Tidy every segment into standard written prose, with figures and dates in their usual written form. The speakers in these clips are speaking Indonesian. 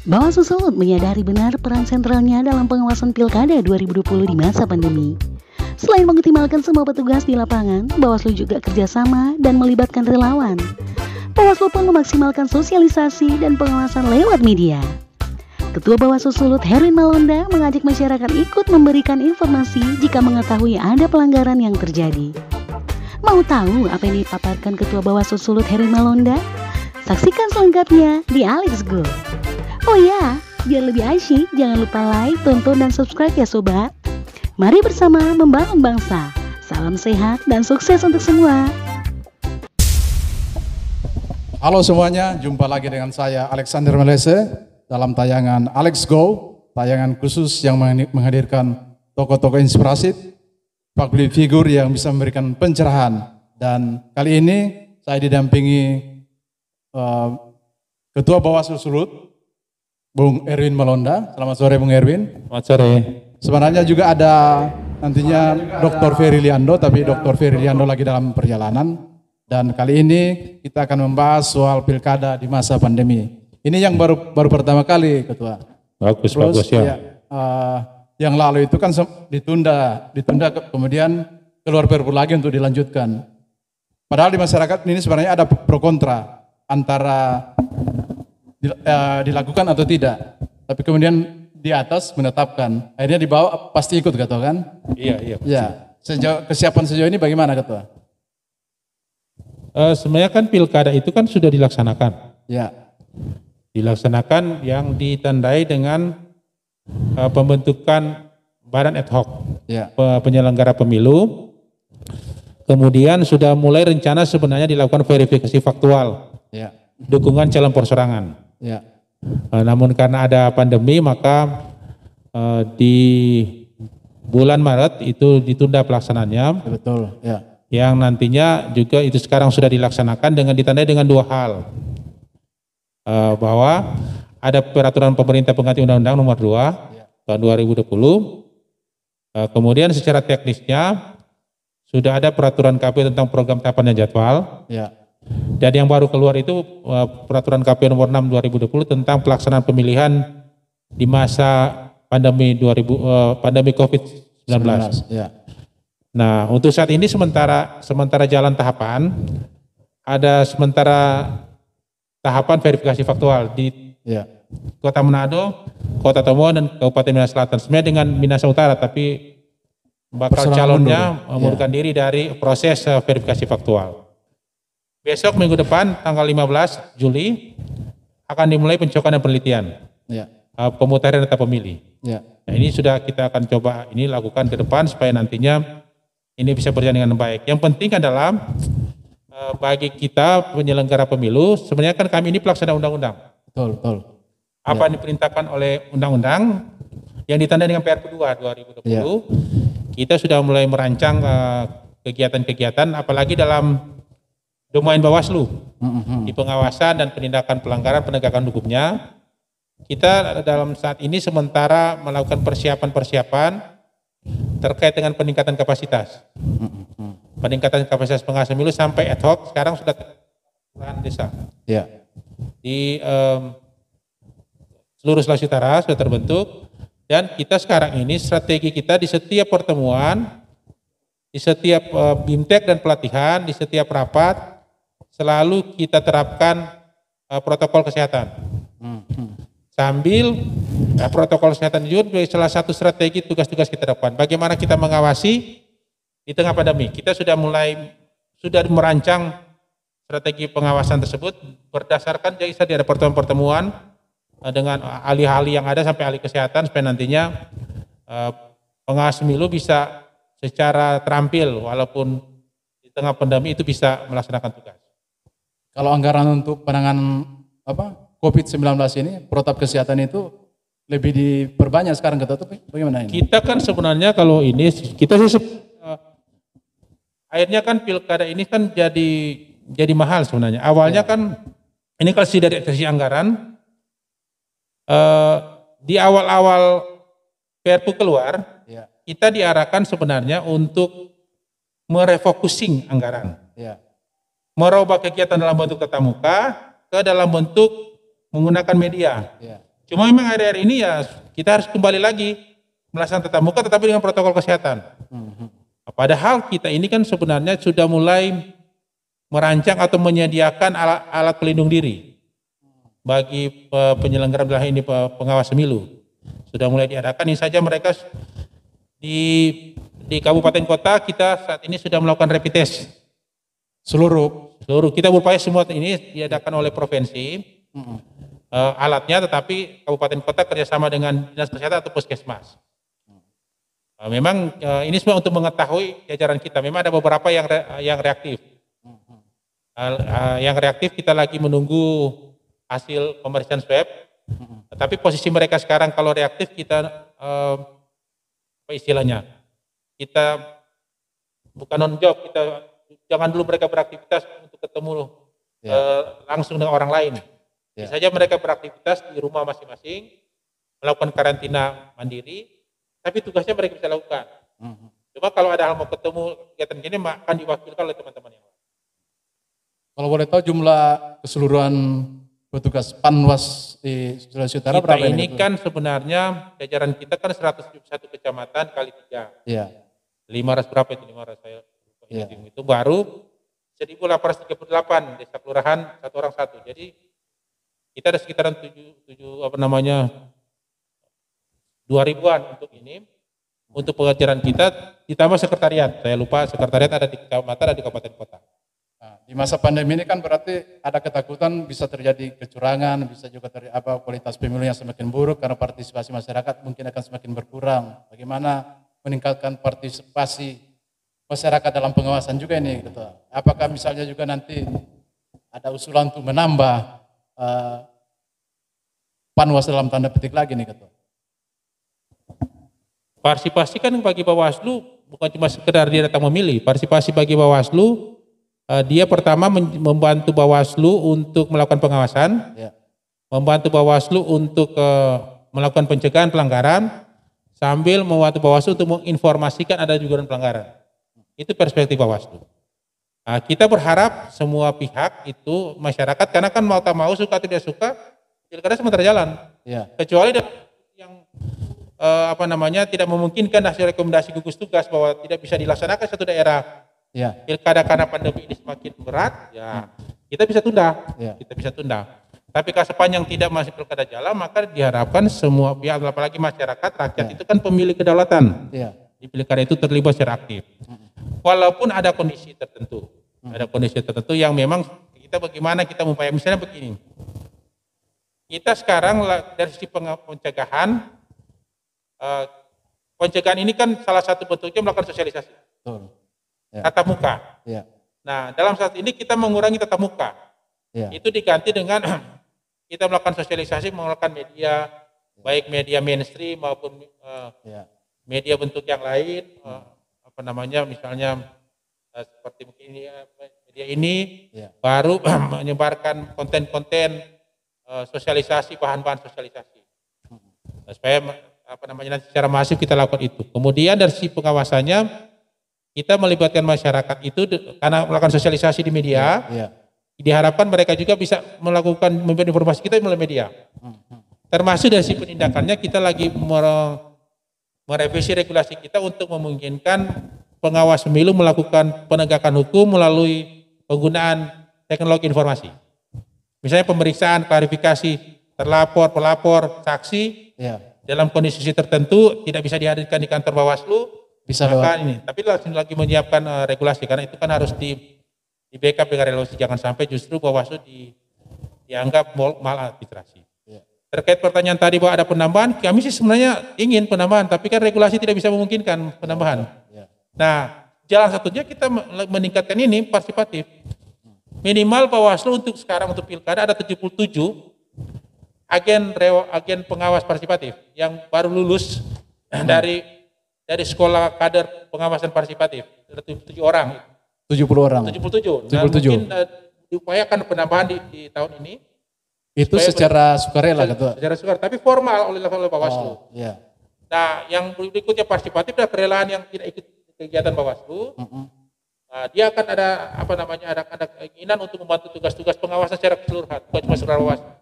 Bawaslu Sulut menyadari benar peran sentralnya dalam pengawasan Pilkada 2020 di masa pandemi. Selain mengoptimalkan semua petugas di lapangan, Bawaslu juga kerjasama dan melibatkan relawan. Bawaslu pun memaksimalkan sosialisasi dan pengawasan lewat media. Ketua Bawaslu Sulut Herwin Malonda mengajak masyarakat ikut memberikan informasi jika mengetahui ada pelanggaran yang terjadi. Mau tahu apa yang dipaparkan Ketua Bawaslu Sulut Herwin Malonda? Saksikan selengkapnya di Alex Go. Oh ya, biar lebih asyik, jangan lupa like, tonton, dan subscribe ya sobat. Mari bersama membangun bangsa. Salam sehat dan sukses untuk semua. Halo semuanya, jumpa lagi dengan saya Alexander Melese dalam tayangan Alex Go, tayangan khusus yang menghadirkan tokoh-tokoh inspirasi, public figure yang bisa memberikan pencerahan. Dan kali ini saya didampingi Ketua Bawaslu Sulut, Bung Herwin Malonda. Selamat sore Bung Herwin. Selamat sore. Sebenarnya juga ada nantinya Dr. Ferry Liando, tapi Dr. Ferry Liando lagi dalam perjalanan. Dan kali ini kita akan membahas soal pilkada di masa pandemi. Ini yang baru pertama kali, Ketua. Bagus ya. Yang lalu itu kan ditunda kemudian keluar perpu lagi untuk dilanjutkan. Padahal di masyarakat ini sebenarnya ada pro kontra antara dilakukan atau tidak. Tapi kemudian di atas menetapkan. Akhirnya di bawah pasti ikut, Ketua kan? Iya. Ya. Kesiapan sejauh ini bagaimana, Ketua? Sebenarnya kan pilkada itu kan sudah dilaksanakan. Ya. Dilaksanakan yang ditandai dengan pembentukan badan ad hoc, Ya. penyelenggara pemilu. Kemudian sudah mulai rencana sebenarnya dilakukan verifikasi faktual, Ya. dukungan calon persorangan. Ya. Namun karena ada pandemi maka di bulan Maret itu ditunda pelaksanaannya. Betul. Ya. Yang nantinya juga itu sekarang sudah dilaksanakan dengan ditandai dengan dua hal. Bahwa ada peraturan pemerintah pengganti Undang-Undang Nomor 2 tahun 2020. Kemudian secara teknisnya sudah ada peraturan KPU tentang program tahapan dan jadwal. Ya. Dan yang baru keluar itu peraturan KPU Nomor 6 2020 tentang pelaksanaan pemilihan di masa pandemi pandemi COVID-19. Ya. Nah, untuk saat ini sementara jalan tahapan, ada sementara tahapan verifikasi faktual di Kota Manado, Kota Tomohon, dan Kabupaten Minahasa Selatan. Sebenarnya dengan Minahasa Utara, tapi bakal calonnya mengundurkan diri dari proses verifikasi faktual. Besok minggu depan tanggal 15 Juli akan dimulai pencocokan dan penelitian pemutahiran data pemilih. Nah, ini sudah kita akan coba ini lakukan ke depan supaya nantinya ini bisa berjalan dengan baik. Yang penting adalah bagi kita penyelenggara pemilu, sebenarnya kan kami ini pelaksana undang-undang. Betul. Apa yang diperintahkan oleh undang-undang yang ditandai dengan PRP 2 2020, kita sudah mulai merancang kegiatan-kegiatan, apalagi dalam domain Bawaslu di pengawasan dan penindakan pelanggaran penegakan hukumnya. Kita dalam saat ini sementara melakukan persiapan terkait dengan peningkatan kapasitas. Peningkatan kapasitas pengawas pemilu sampai ad hoc sekarang sudah kelurahan desa. Di seluruh Sulawesi Utara sudah terbentuk, dan kita sekarang ini strategi kita di setiap pertemuan, di setiap BIMTEK dan pelatihan, di setiap rapat selalu kita terapkan protokol kesehatan. Sambil protokol kesehatan juga sebagai salah satu strategi tugas-tugas kita depan. Bagaimana kita mengawasi di tengah pandemi. Kita sudah merancang strategi pengawasan tersebut berdasarkan jadi tadi ada pertemuan-pertemuan dengan ahli-ahli yang ada sampai ahli kesehatan supaya nantinya pengawas pemilu bisa secara terampil walaupun di tengah pandemi itu bisa melaksanakan tugas. Kalau anggaran untuk penanganan COVID-19 ini, protap kesehatan itu lebih diperbanyak sekarang, Ketua, bagaimana ini? Kita kan sebenarnya kalau ini kita sih akhirnya kan pilkada ini kan jadi mahal sebenarnya. Awalnya kan ini kalau dari sisi anggaran di awal-awal PRPU keluar, kita diarahkan sebenarnya untuk merefocusing anggaran. merubah kegiatan dalam bentuk tatap muka ke dalam bentuk menggunakan media. Cuma memang akhir-akhir ini ya kita harus kembali lagi melaksanakan tatap muka tetapi dengan protokol kesehatan. Padahal kita ini kan sebenarnya sudah mulai merancang atau menyediakan alat pelindung diri bagi penyelenggara wilayah ini, pengawas pemilu. Sudah mulai diadakan, ini saja mereka di kabupaten kota kita saat ini sudah melakukan rapid test. Seluruh kita berupaya semua ini diadakan oleh provinsi. Alatnya, tetapi kabupaten kota kerjasama dengan dinas kesehatan atau puskesmas. Memang ini semua untuk mengetahui jajaran kita. Memang ada beberapa yang reaktif. Yang reaktif kita lagi menunggu hasil pemeriksaan swab. Tapi posisi mereka sekarang kalau reaktif kita apa istilahnya? Kita bukan non job, kita jangan dulu mereka beraktivitas untuk ketemu langsung dengan orang lain. Bisa saja mereka beraktivitas di rumah masing-masing, melakukan karantina mandiri, tapi tugasnya mereka bisa lakukan. Cuma kalau ada hal mau ketemu kegiatan gini, akan diwakilkan oleh teman-teman yang lain. Kalau boleh tahu jumlah keseluruhan petugas Panwas di Sulawesi Utara kita berapa ini kan sebenarnya jajaran kita kan 171 kecamatan kali 3. Iya. 500 berapa itu? 500 saya itu baru 1838 desa kelurahan satu orang satu. Jadi kita ada sekitaran 2.000-an untuk ini, untuk pengajaran kita, ditambah sekretariat. Saya lupa sekretariat ada di kecamatan, ada di kabupaten kota. Nah, di masa pandemi ini kan berarti ada ketakutan bisa terjadi kecurangan, bisa juga kualitas pemilu yang semakin buruk karena partisipasi masyarakat mungkin akan semakin berkurang. Bagaimana meningkatkan partisipasi masyarakat dalam pengawasan juga ini, gitu. Apakah misalnya juga nanti ada usulan untuk menambah Panwas dalam tanda petik lagi nih, Ketua? Partisipasi kan bagi Bawaslu bukan cuma sekedar dia datang memilih. Partisipasi bagi Bawaslu, dia pertama membantu Bawaslu untuk melakukan pengawasan, membantu Bawaslu untuk melakukan pencegahan pelanggaran, sambil membantu Bawaslu untuk menginformasikan ada juga pelanggaran. Itu perspektif Bawaslu. Nah, kita berharap semua pihak itu masyarakat, karena kan mau tak mau, suka tidak suka, pilkada sementara jalan. Kecuali yang tidak memungkinkan hasil rekomendasi gugus tugas bahwa tidak bisa dilaksanakan satu daerah pilkada karena pandemi ini semakin berat, kita bisa tunda. Kita bisa tunda. Tapi kalau sepanjang tidak masih pilkada jalan, maka diharapkan semua pihak, apalagi masyarakat, rakyat itu kan pemilik kedaulatan. Di pilkada itu terlibat secara aktif. Walaupun ada kondisi tertentu, yang memang kita bagaimana kita upaya, misalnya begini, kita sekarang dari sisi pencegahan ini kan salah satu bentuknya melakukan sosialisasi, tatap muka. Nah, dalam saat ini kita mengurangi tatap muka, itu diganti dengan kita melakukan sosialisasi menggunakan media, baik media mainstream maupun media bentuk yang lain. Misalnya seperti mungkin media ini baru menyebarkan konten-konten sosialisasi, bahan-bahan sosialisasi, supaya nanti secara masif kita lakukan itu. Kemudian dari sisi pengawasannya kita melibatkan masyarakat itu karena melakukan sosialisasi di media, diharapkan mereka juga bisa melakukan memberikan informasi kita melalui media. Termasuk dari sisi penindakannya kita lagi merevisi regulasi kita untuk memungkinkan pengawas pemilu melakukan penegakan hukum melalui penggunaan teknologi informasi. Misalnya pemeriksaan, klarifikasi, terlapor, pelapor, saksi dalam kondisi tertentu tidak bisa dihadirkan di kantor Bawaslu, bisa ini. Tapi lagi menyiapkan regulasi karena itu kan harus di backup dengan regulasi, jangan sampai justru Bawaslu dianggap maladministrasi. Terkait pertanyaan tadi bahwa ada penambahan, kami sih sebenarnya ingin penambahan, tapi kan regulasi tidak bisa memungkinkan penambahan. Nah, jalan satunya kita meningkatkan ini partisipatif. Minimal Bawaslu untuk sekarang untuk pilkada ada 77 agen pengawas partisipatif yang baru lulus dari sekolah kader pengawasan partisipatif. 77 orang. 70 orang. 77. Dan mungkin diupayakan penambahan di tahun ini. Itu secara sukarela, Ketua? Secara sukarela, tapi formal oleh Bawaslu. Nah, yang berikutnya partisipatif adalah kerelaan yang tidak ikut kegiatan Bawaslu. Dia akan ada ada keinginan untuk membantu tugas-tugas pengawasan secara keseluruhan, bukan cuma secara Bawaslu.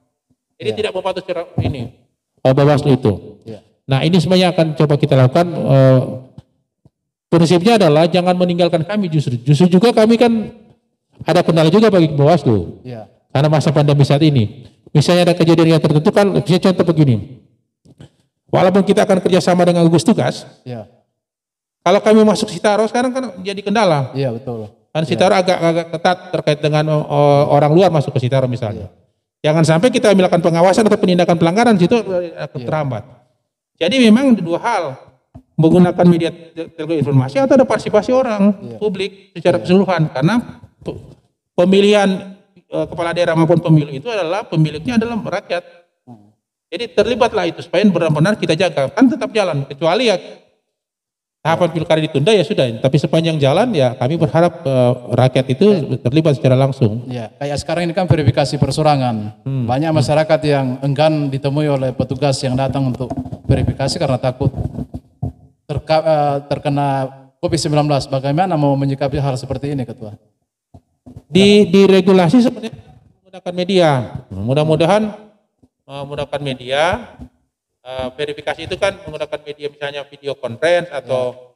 Jadi tidak membantu secara ini. Bawaslu itu. Ya. Nah ini semuanya akan coba kita lakukan. Prinsipnya adalah jangan meninggalkan kami justru juga kami kan ada kendala juga bagi Bawaslu. Ya. Karena masa pandemi saat ini. Misalnya ada kejadian yang tertentu kan, saya contoh begini. Walaupun kita akan kerjasama dengan gugus tugas, Ya. kalau kami masuk Sitaro sekarang kan jadi kendala. Iya betul. Kan Sitaro agak ketat terkait dengan orang luar masuk ke Sitaro misalnya. Jangan sampai kita melakukan pengawasan atau penindakan pelanggaran situ terhambat. Jadi memang dua hal, menggunakan media teknologi informasi atau ada partisipasi orang publik secara keseluruhan, karena pemilihan kepala daerah maupun pemilu itu adalah pemiliknya adalah rakyat. Jadi terlibatlah itu supaya benar-benar kita jaga, kan tetap jalan, kecuali ya tahapan pilkada ditunda ya sudah, tapi sepanjang jalan ya kami berharap rakyat itu terlibat secara langsung. Ya, kayak sekarang ini kan verifikasi persorangan. Banyak masyarakat yang enggan ditemui oleh petugas yang datang untuk verifikasi karena takut terkena COVID-19. Bagaimana mau menyikapi hal seperti ini, Ketua? Di regulasi sebenarnya menggunakan media, mudah-mudahan menggunakan media, verifikasi itu kan menggunakan media misalnya video conference atau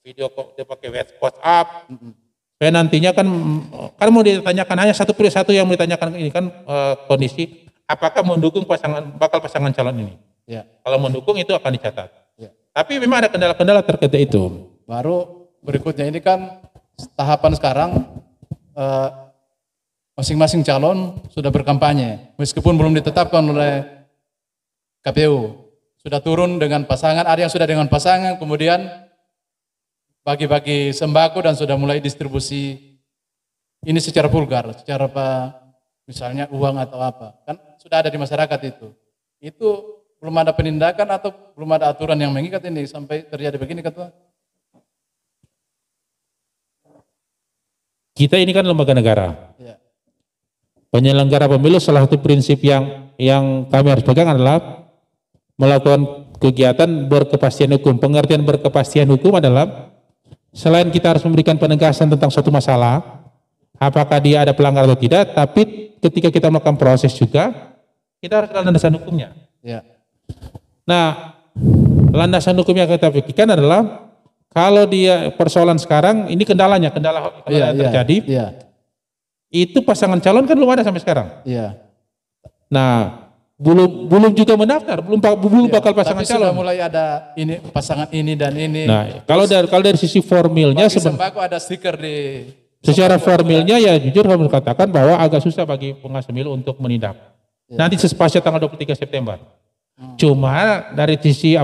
video pakai WhatsApp. Supaya nantinya kan mau ditanyakan hanya satu yang mau ditanyakan ini kan kondisi apakah mendukung bakal pasangan calon ini. Ya. Kalau mendukung itu akan dicatat. Ya. Tapi memang ada kendala-kendala terkait itu. Baru berikutnya ini kan tahapan sekarang masing-masing calon sudah berkampanye, meskipun belum ditetapkan oleh KPU. Sudah turun dengan pasangan, ada yang sudah dengan pasangan, kemudian bagi-bagi sembako dan sudah mulai distribusi ini secara vulgar, secara apa, misalnya uang atau apa. Kan sudah ada di masyarakat itu. Itu belum ada penindakan atau belum ada aturan yang mengikat ini sampai terjadi begini, Ketua? Kita ini kan lembaga negara. Ya. Penyelenggara pemilu salah satu prinsip yang kami harus pegang adalah melakukan kegiatan berkepastian hukum. Pengertian berkepastian hukum adalah selain kita harus memberikan penegasan tentang suatu masalah, apakah dia ada pelanggaran atau tidak, tapi ketika kita melakukan proses juga, kita harus ada landasan hukumnya. Ya. Nah, landasan hukum yang kita pikirkan adalah kalau dia persoalan sekarang, ini kendala yang terjadi. Iya. Itu pasangan calon kan belum ada sampai sekarang. Iya. Nah, belum juga mendaftar, belum bakal pasangan tapi calon. sudah mulai ada ini pasangan ini dan ini. Nah, kalau dari sisi formilnya sembako ada stiker di. Secara formilnya ya jujur harus katakan bahwa agak susah bagi pengawas pemilu untuk menindak. Ya. Nanti pasca tanggal 23 September. Cuma dari sisi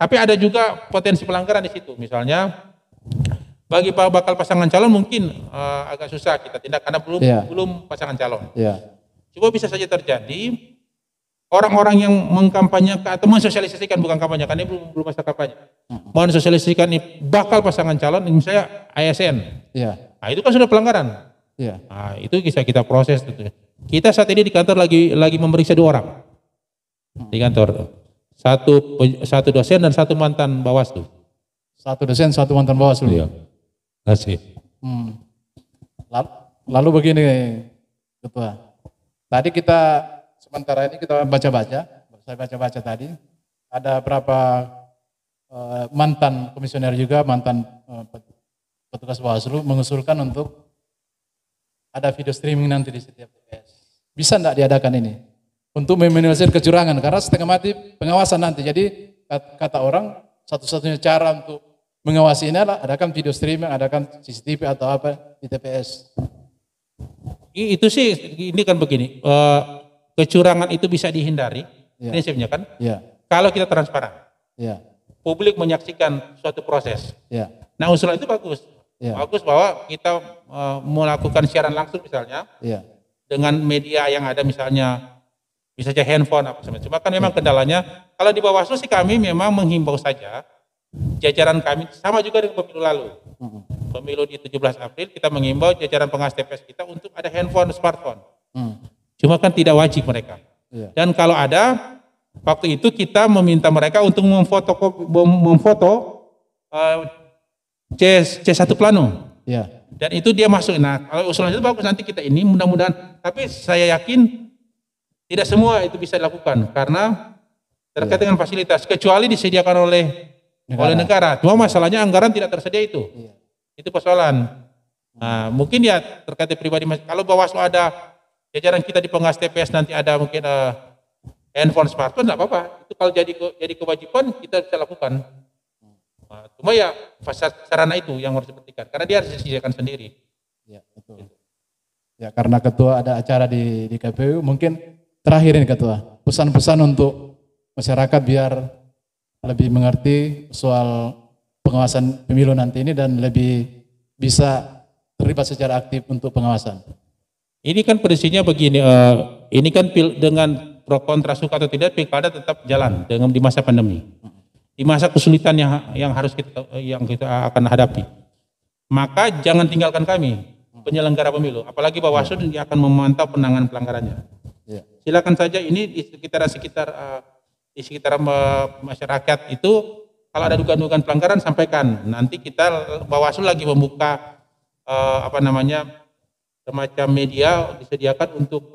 tapi ada juga potensi pelanggaran di situ. Misalnya bagi bakal pasangan calon mungkin agak susah kita tindak karena belum pasangan calon. Ya. Coba bisa saja terjadi orang-orang yang mengkampanyekan atau mensosialisasikan, bukan kampanye karena belum masa kampanye. Mensosialisasikan bakal pasangan calon misalnya ASN. Ya. Nah, itu kan sudah pelanggaran. Ya. Nah, itu bisa kita proses gitu. Kita saat ini di kantor lagi memeriksa 2 orang. Di kantor. Satu dosen dan 1 mantan Bawaslu. 1 dosen, 1 mantan Bawaslu. Iya. Kasih. Lalu begini, Ketua. Tadi sementara ini kita saya baca-baca tadi, ada berapa mantan komisioner juga, mantan petugas Bawaslu mengusulkan untuk ada video streaming nanti di setiap TPS. Bisa enggak diadakan ini? Untuk meminimalisir kecurangan, karena setengah mati pengawasan nanti. Jadi kata orang, satu-satunya cara untuk mengawasi ini adalah adakan video streaming, adakan CCTV atau apa di TPS. Itu sih, ini kan begini, kecurangan itu bisa dihindari, prinsipnya kan, kalau kita transparan, publik menyaksikan suatu proses. Nah usulan itu bagus, bagus bahwa kita melakukan siaran langsung misalnya, dengan media yang ada misalnya, bisa saja handphone apa semacam. Cuma kan memang kendalanya, kalau di Bawaslu sih kami memang menghimbau saja, jajaran kami sama juga dengan pemilu lalu. Pemilu di 17 April kita mengimbau jajaran pengawas TPS kita untuk ada handphone, smartphone. Cuma kan tidak wajib mereka. Dan kalau ada, waktu itu kita meminta mereka untuk memfoto C1 plano. Dan itu dia masuk. Nah, kalau usulan itu bagus, nanti kita ini mudah-mudahan. Tapi saya yakin Tidak semua itu bisa dilakukan karena terkait dengan fasilitas, kecuali disediakan oleh negara. Cuma masalahnya anggaran tidak tersedia itu. Itu persoalan. Nah, mungkin ya terkait pribadi, kalau Bawaslu ada jajaran kita di pengawas TPS nanti ada mungkin handphone smartphone, tidak apa-apa. Itu kalau jadi kewajiban kita bisa lakukan. Nah, cuma ya sarana itu yang harus diperhatikan karena dia harus disediakan sendiri. Ya, betul. Ya, karena ketua ada acara di KPU, mungkin terakhir ini ketua, pesan-pesan untuk masyarakat biar lebih mengerti soal pengawasan pemilu nanti ini dan lebih bisa terlibat secara aktif untuk pengawasan. Ini kan prinsipnya begini, ini kan dengan pro kontra suka atau tidak, pilkada tetap jalan dengan di masa pandemi. Di masa kesulitan yang harus kita akan hadapi, maka jangan tinggalkan kami penyelenggara pemilu, apalagi Bawaslu yang akan memantau penanganan pelanggarannya. Ya. Silakan saja ini di sekitar masyarakat itu kalau ada dugaan-dugaan pelanggaran sampaikan. Nanti kita Bawaslu lagi membuka semacam media disediakan untuk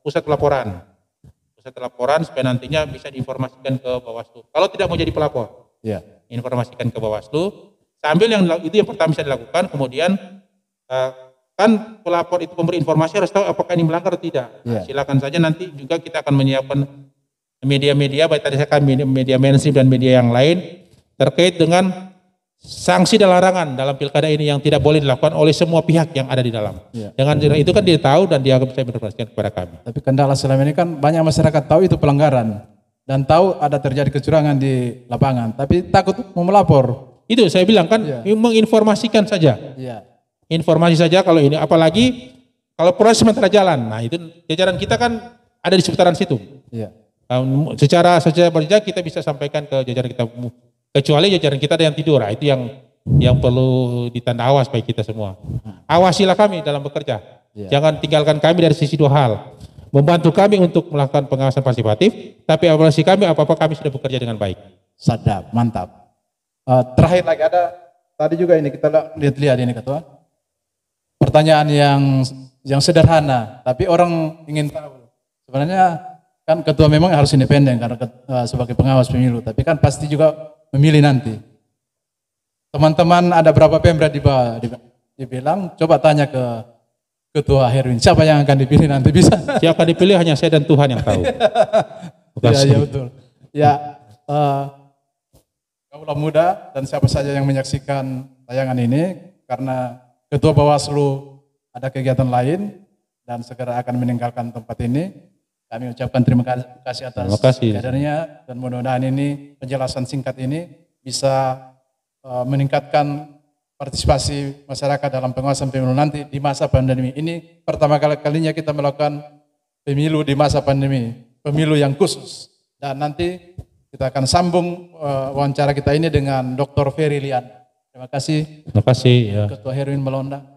pusat pelaporan supaya nantinya bisa diinformasikan ke Bawaslu. Kalau tidak mau jadi pelapor, informasikan ke Bawaslu. Sambil yang pertama bisa dilakukan, kemudian kan pelapor itu pemberi informasi harus tahu apakah ini melanggar atau tidak. Nah, silakan saja nanti juga kita akan menyiapkan media-media, baik tadi saya katakan media mainstream dan media yang lain terkait dengan sanksi dan larangan dalam pilkada ini yang tidak boleh dilakukan oleh semua pihak yang ada di dalam. Dengan itu kan dia tahu dan dia bisa berinformasikan kepada kami. Tapi kendala selama ini kan banyak masyarakat tahu itu pelanggaran dan tahu ada terjadi kecurangan di lapangan, tapi takut mau melapor. Itu saya bilang kan menginformasikan saja. Informasi saja kalau ini, apalagi kalau proses sementara jalan. Nah itu jajaran kita kan ada di seputaran situ. Secara berjalan kita bisa sampaikan ke jajaran kita. Kecuali jajaran kita ada yang tidur, nah, itu yang perlu ditanda awas bagi kita semua. Awasilah kami dalam bekerja. Jangan tinggalkan kami dari sisi dua hal. Membantu kami untuk melakukan pengawasan partisipatif, tapi evaluasi kami apa-apa kami sudah bekerja dengan baik. Sadap, mantap. Terakhir lagi ada, tadi juga ini kita lihat ini ketua. Pertanyaan yang sederhana, tapi orang ingin tahu. Sebenarnya kan ketua memang harus independen karena sebagai pengawas pemilu, tapi kan pasti juga memilih nanti. Teman-teman ada berapa Pemda di bawah dibilang, coba tanya ke Ketua Herwin, siapa yang akan dipilih nanti bisa? Siapa dipilih hanya saya dan Tuhan yang tahu. Ya betul. Ya, kaulah muda dan siapa saja yang menyaksikan tayangan ini, karena Ketua Bawaslu ada kegiatan lain dan segera akan meninggalkan tempat ini. Kami ucapkan terima kasih atas kehadirannya dan mudah-mudahan ini penjelasan singkat ini bisa meningkatkan partisipasi masyarakat dalam pengawasan pemilu nanti di masa pandemi. Ini pertama kalinya kita melakukan pemilu di masa pandemi, pemilu yang khusus. Dan nanti kita akan sambung wawancara kita ini dengan Dr. Ferry Lian. Terima kasih. Terima kasih. Ketua Herwin Melonda.